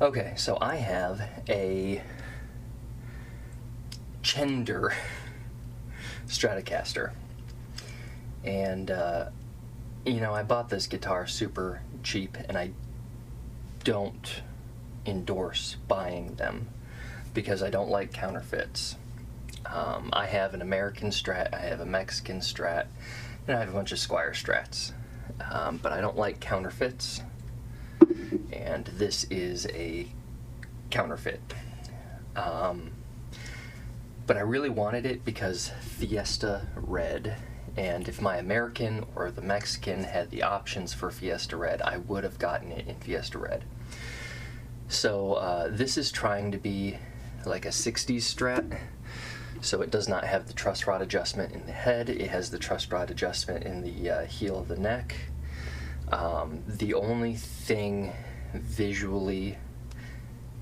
Okay, so I have a Fender Stratocaster, and you know, I bought this guitar super cheap, and I don't endorse buying them because I don't like counterfeits. I have an American Strat, I have a Mexican Strat, and I have a bunch of Squire Strats, but I don't like counterfeits, and this is a counterfeit. But I really wanted it because Fiesta Red, and if my American or the Mexican had the options for Fiesta Red, I would have gotten it in Fiesta Red. So this is trying to be like a 60s Strat, so it does not have the truss rod adjustment in the head. It has the truss rod adjustment in the heel of the neck. The only thing visually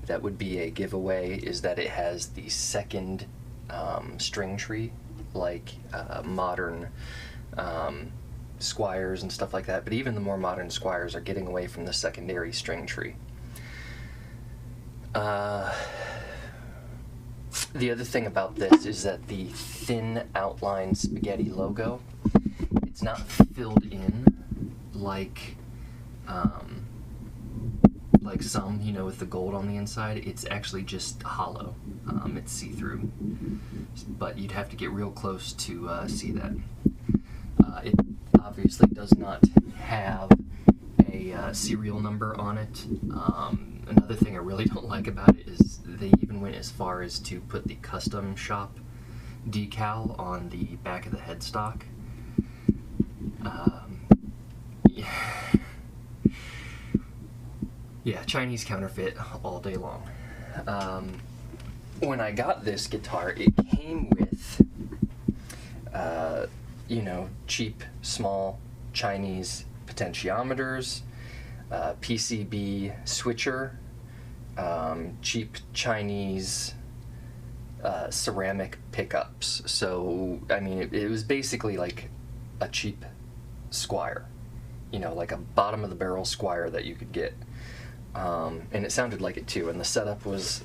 that would be a giveaway is that it has the second string tree, like modern Squires and stuff like that, but even the more modern Squires are getting away from the secondary string tree. The other thing about this is that the thin outline spaghetti logo, it's not filled in like some, you know, with the gold on the inside. It's actually just hollow. It's see-through, but you'd have to get real close to see that. It obviously does not have a serial number on it. Another thing I really don't like about it is they even went as far as to put the custom shop decal on the back of the headstock. Yeah, Chinese counterfeit all day long. When I got this guitar, it came with, you know, cheap, small Chinese potentiometers, PCB switcher, cheap Chinese ceramic pickups. So, I mean, it was basically like a cheap Squire, you know, like a bottom of the barrel Squire that you could get. And it sounded like it too, and the setup was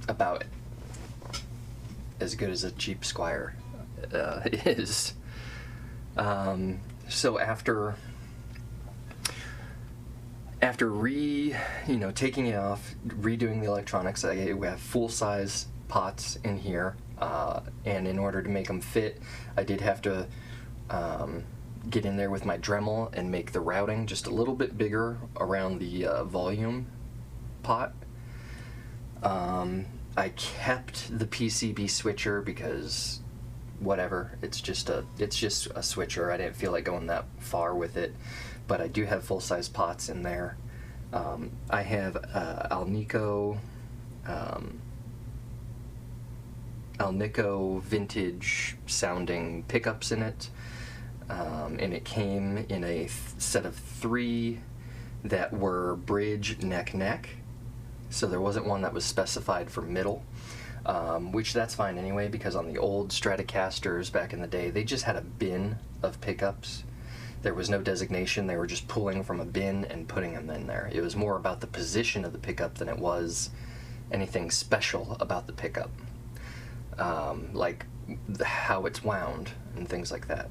about as good as a cheap Squire is. So after taking it off, redoing the electronics, we have full-size pots in here, and in order to make them fit, I did have to get in there with my Dremel and make the routing just a little bit bigger around the volume pot. I kept the PCB switcher because whatever, it's just a switcher. I didn't feel like going that far with it, but I do have full-size pots in there. I have Alnico vintage sounding pickups in it. And it came in a set of 3 that were bridge neck, so there wasn't one that was specified for middle, which that's fine anyway, because on the old Stratocasters back in the day, they just had a bin of pickups. There was no designation, they were just pulling from a bin and putting them in there. It was more about the position of the pickup than it was anything special about the pickup, like how it's wound and things like that.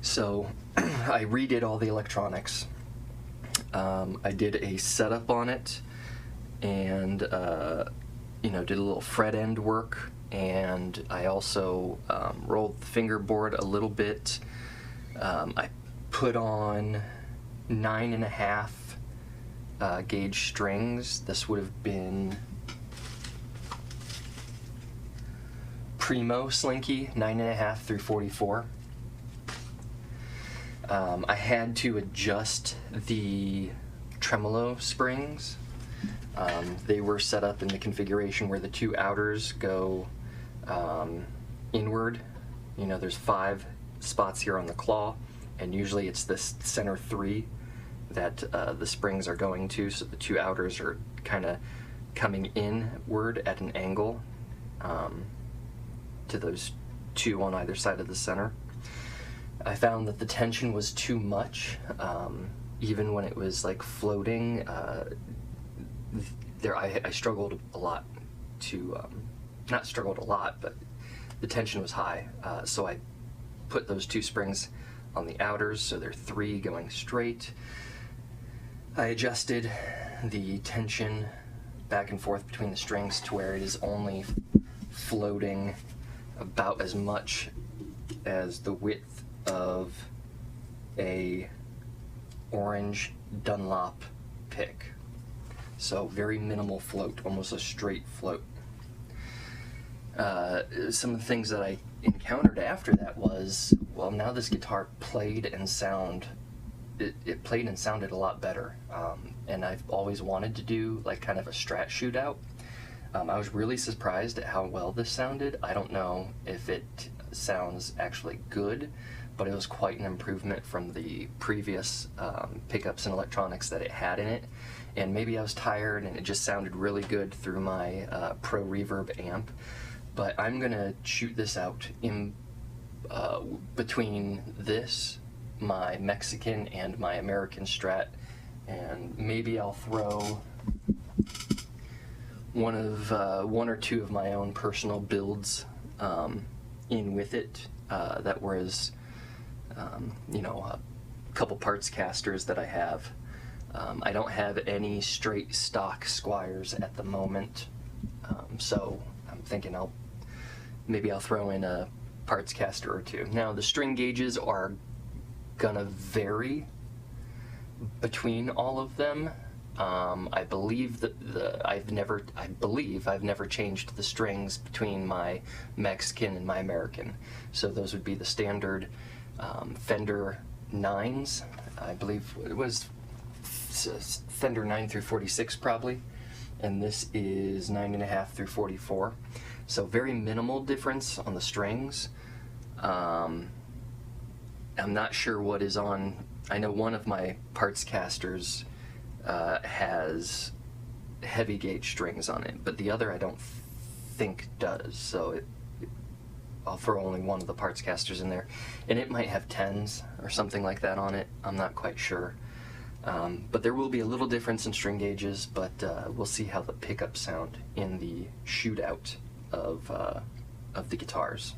So I redid all the electronics. I did a setup on it, and you know, did a little fret end work, and I also rolled the fingerboard a little bit. I put on 9.5 gauge strings. This would have been Primo Slinky 9.5 through 44. I had to adjust the tremolo springs. They were set up in the configuration where the 2 outers go inward. You know, there's 5 spots here on the claw, and usually it's this center 3 that the springs are going to, so the 2 outers are kind of coming inward at an angle to those 2 on either side of the center. I found that the tension was too much, even when it was like floating. I struggled a lot to, not struggled a lot, but the tension was high. So I put those 2 springs on the outers, so they're 3 going straight. I adjusted the tension back and forth between the strings to where it is only floating about as much as the width of a orange Dunlop pick. So very minimal float, almost a straight float. Some of the things that I encountered after that was, well, now this guitar played and it played and sounded a lot better. And I've always wanted to do like kind of a Strat Shoot-out. I was really surprised at how well this sounded. I don't know if it sounds actually good, but it was quite an improvement from the previous pickups and electronics that it had in it. And maybe I was tired and it just sounded really good through my Pro Reverb amp. But I'm gonna shoot this out in between this, my Mexican, and my American Strat, and maybe I'll throw one or two of my own personal builds in with it. That was, you know, a couple Partscasters that I have. I don't have any straight stock Squires at the moment, so I'm thinking maybe I'll throw in a Partscaster or 2. Now the string gauges are gonna vary between all of them. I believe that I've never changed the strings between my Mexican and my American. So those would be the standard Fender 9s. I believe it was Fender 9 through 46 probably, and this is 9.5 through 44. So very minimal difference on the strings. I'm not sure what is on. I know one of my Partscasters has heavy gauge strings on it, but the other I don't think does. So I'll throw only one of the Partscasters in there, and it might have 10s or something like that on it. I'm not quite sure. But there will be a little difference in string gauges, but we'll see how the pickups sound in the shootout of the guitars.